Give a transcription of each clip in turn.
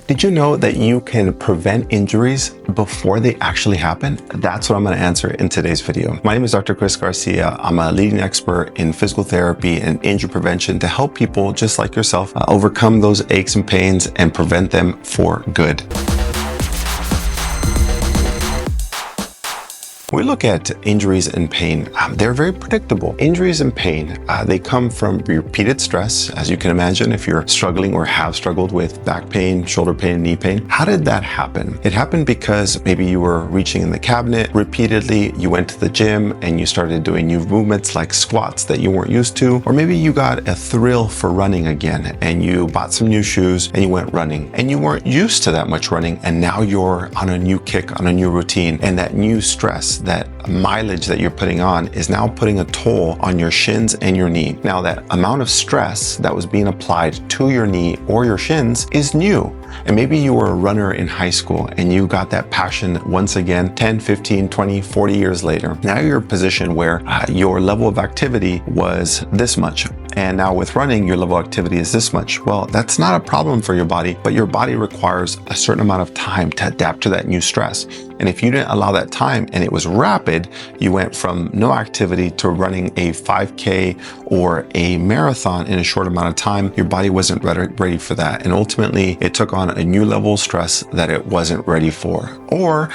Did you know that you can prevent injuries before they actually happen? That's what I'm going to answer in today's video. My name is Dr. Chris Garcia. I'm a leading expert in physical therapy and injury prevention to help people just like yourself overcome those aches and pains and prevent them for good. When we look at injuries and pain, they're very predictable. Injuries and pain, they come from repeated stress, as you can imagine, if you're struggling or have struggled with back pain, shoulder pain, knee pain. How did that happen? It happened because maybe you were reaching in the cabinet repeatedly, you went to the gym and you started doing new movements like squats that you weren't used to, or maybe you got a thrill for running again and you bought some new shoes and you went running and you weren't used to that much running, and now you're on a new kick, on a new routine, and that new stress, that mileage that you're putting on is now putting a toll on your shins and your knee. Now that amount of stress that was being applied to your knee or your shins is new. And maybe you were a runner in high school and you got that passion once again 10, 15, 20, 40 years later. Now you're in a position where your level of activity was this much. And now with running, your level of activity is this much. Well, that's not a problem for your body, but your body requires a certain amount of time to adapt to that new stress. And if you didn't allow that time and it was rapid, you went from no activity to running a 5K or a marathon in a short amount of time, your body wasn't ready for that. And ultimately, it took on a new level of stress that it wasn't ready for. Or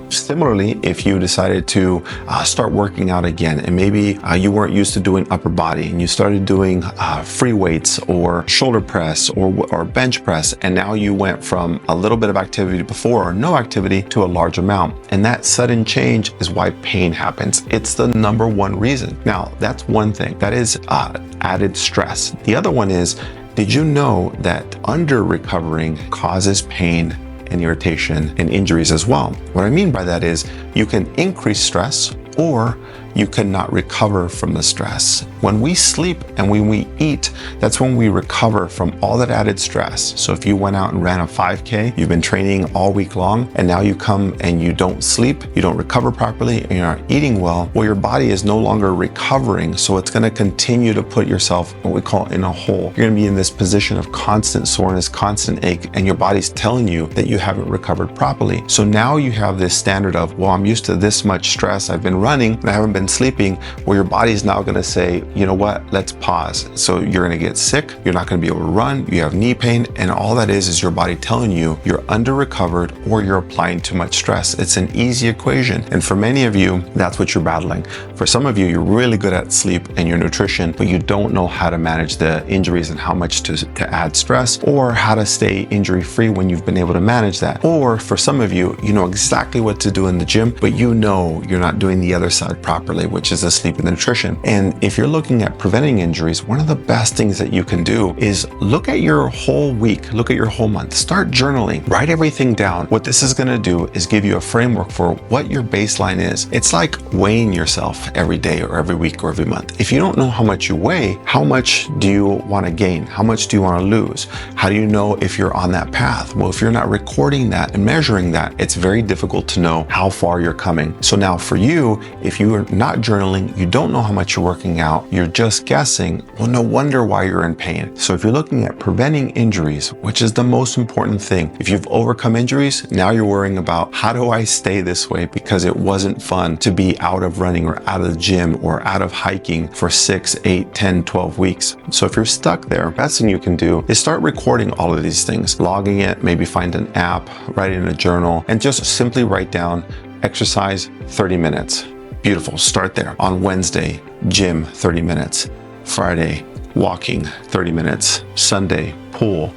similarly, if you decided to start working out again, and maybe you weren't used to doing upper body and you started doing free weights or shoulder press or bench press, and now you went from a little bit of activity before or no activity to a large amount. And that sudden change is why pain happens. It's the number one reason. Now, that's one thing. That is added stress. The other one is, did you know that under recovering causes pain and irritation and injuries as well? What I mean by that is you can increase stress or you cannot recover from the stress. When we sleep and when we eat, that's when we recover from all that added stress. So if you went out and ran a 5K, you've been training all week long, and now you come and you don't sleep, you don't recover properly, and you're not eating well, your body is no longer recovering. So it's gonna continue to put yourself, what we call, in a hole. You're gonna be in this position of constant soreness, constant ache, and your body's telling you that you haven't recovered properly. So now you have this standard of, well, I'm used to this much stress, I've been running, and I haven't been sleeping, where your body's now going to say, you know what, let's pause. So you're going to get sick, you're not going to be able to run, you have knee pain, and all that is your body telling you you're under recovered or you're applying too much stress. It's an easy equation. And for many of you, that's what you're battling. For some of you, you're really good at sleep and your nutrition, but you don't know how to manage the injuries and how much to add stress, or how to stay injury free when you've been able to manage that. Or for some of you, you know exactly what to do in the gym, but you know you're not doing the other side properly, which is the sleep and the nutrition. And if you're looking at preventing injuries, one of the best things that you can do is look at your whole week, look at your whole month, start journaling, write everything down. What this is going to do is give you a framework for what your baseline is. It's like weighing yourself every day or every week or every month. If you don't know how much you weigh, how much do you want to gain? How much do you want to lose? How do you know if you're on that path? Well, if you're not recording that and measuring that, it's very difficult to know how far you're coming. So now for you, if you are not journaling, you don't know how much you're working out, you're just guessing, well, no wonder why you're in pain. So if you're looking at preventing injuries, which is the most important thing, if you've overcome injuries, now you're worrying about, how do I stay this way? Because it wasn't fun to be out of running or out of the gym or out of hiking for 6, 8, 10, 12 weeks. So if you're stuck there, best thing you can do is start recording all of these things, logging it, maybe find an app, write it in a journal, and just simply write down exercise 30 minutes. Beautiful, start there. On Wednesday, gym 30 minutes. Friday, walking 30 minutes. Sunday, pool.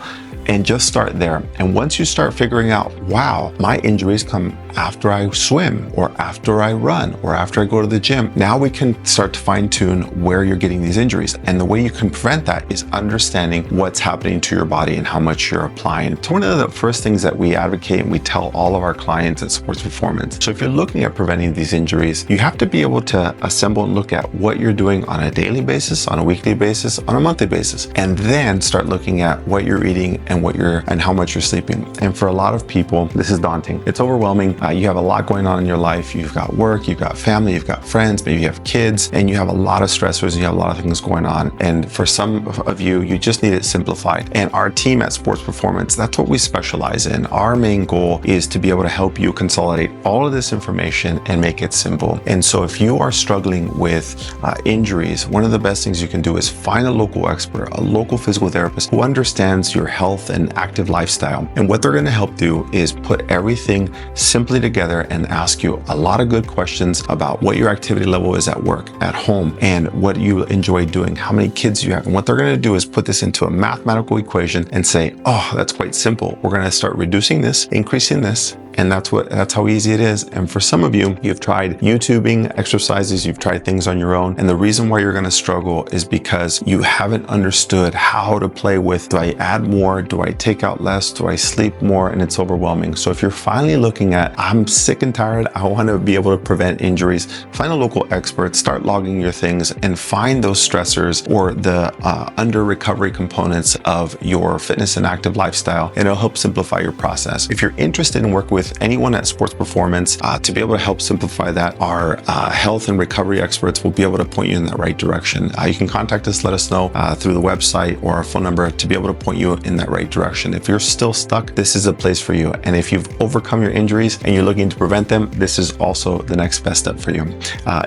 And just start there. And once you start figuring out, wow, my injuries come after I swim or after I run or after I go to the gym, now we can start to fine tune where you're getting these injuries. And the way you can prevent that is understanding what's happening to your body and how much you're applying. It's one of the first things that we advocate and we tell all of our clients at Sports Performance. So if you're looking at preventing these injuries, you have to be able to assemble and look at what you're doing on a daily basis, on a weekly basis, on a monthly basis, and then start looking at what you're eating and how much you're sleeping. And for a lot of people, this is daunting. It's overwhelming. you have a lot going on in your life. You've got work, you've got family, you've got friends, maybe you have kids, and you have a lot of stressors and you have a lot of things going on. And for some of you, you just need it simplified. And our team at Sports Performance, that's what we specialize in. Our main goal is to be able to help you consolidate all of this information and make it simple. And so if you are struggling with injuries, one of the best things you can do is find a local expert, a local physical therapist who understands your health and active lifestyle. And what they're going to help do is put everything simply together and ask you a lot of good questions about what your activity level is at work, at home, and what you enjoy doing, how many kids you have. And what they're going to do is put this into a mathematical equation and say, oh, that's quite simple. We're going to start reducing this, increasing this, and that's how easy it is. And for some of you, you've tried YouTubing exercises, you've tried things on your own. And the reason why you're going to struggle is because you haven't understood how to play with, do I add more? Do I take out less? Do I sleep more? And it's overwhelming. So if you're finally looking at, I'm sick and tired, I want to be able to prevent injuries, find a local expert, start logging your things, and find those stressors or the under recovery components of your fitness and active lifestyle, and it'll help simplify your process. If you're interested in working with anyone at Sports Performance to be able to help simplify that, our health and recovery experts will be able to point you in that right direction. You can contact us, let us know through the website or our phone number to be able to point you in that right direction. If you're still stuck, this is a place for you. And if you've overcome your injuries and you're looking to prevent them, this is also the next best step for you.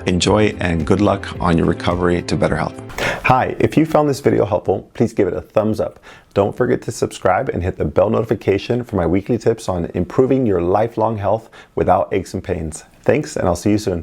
Enjoy and good luck on your recovery to better health. Hi, if you found this video helpful, please give it a thumbs up. Don't forget to subscribe and hit the bell notification for my weekly tips on improving your lifelong health without aches and pains. Thanks, and I'll see you soon.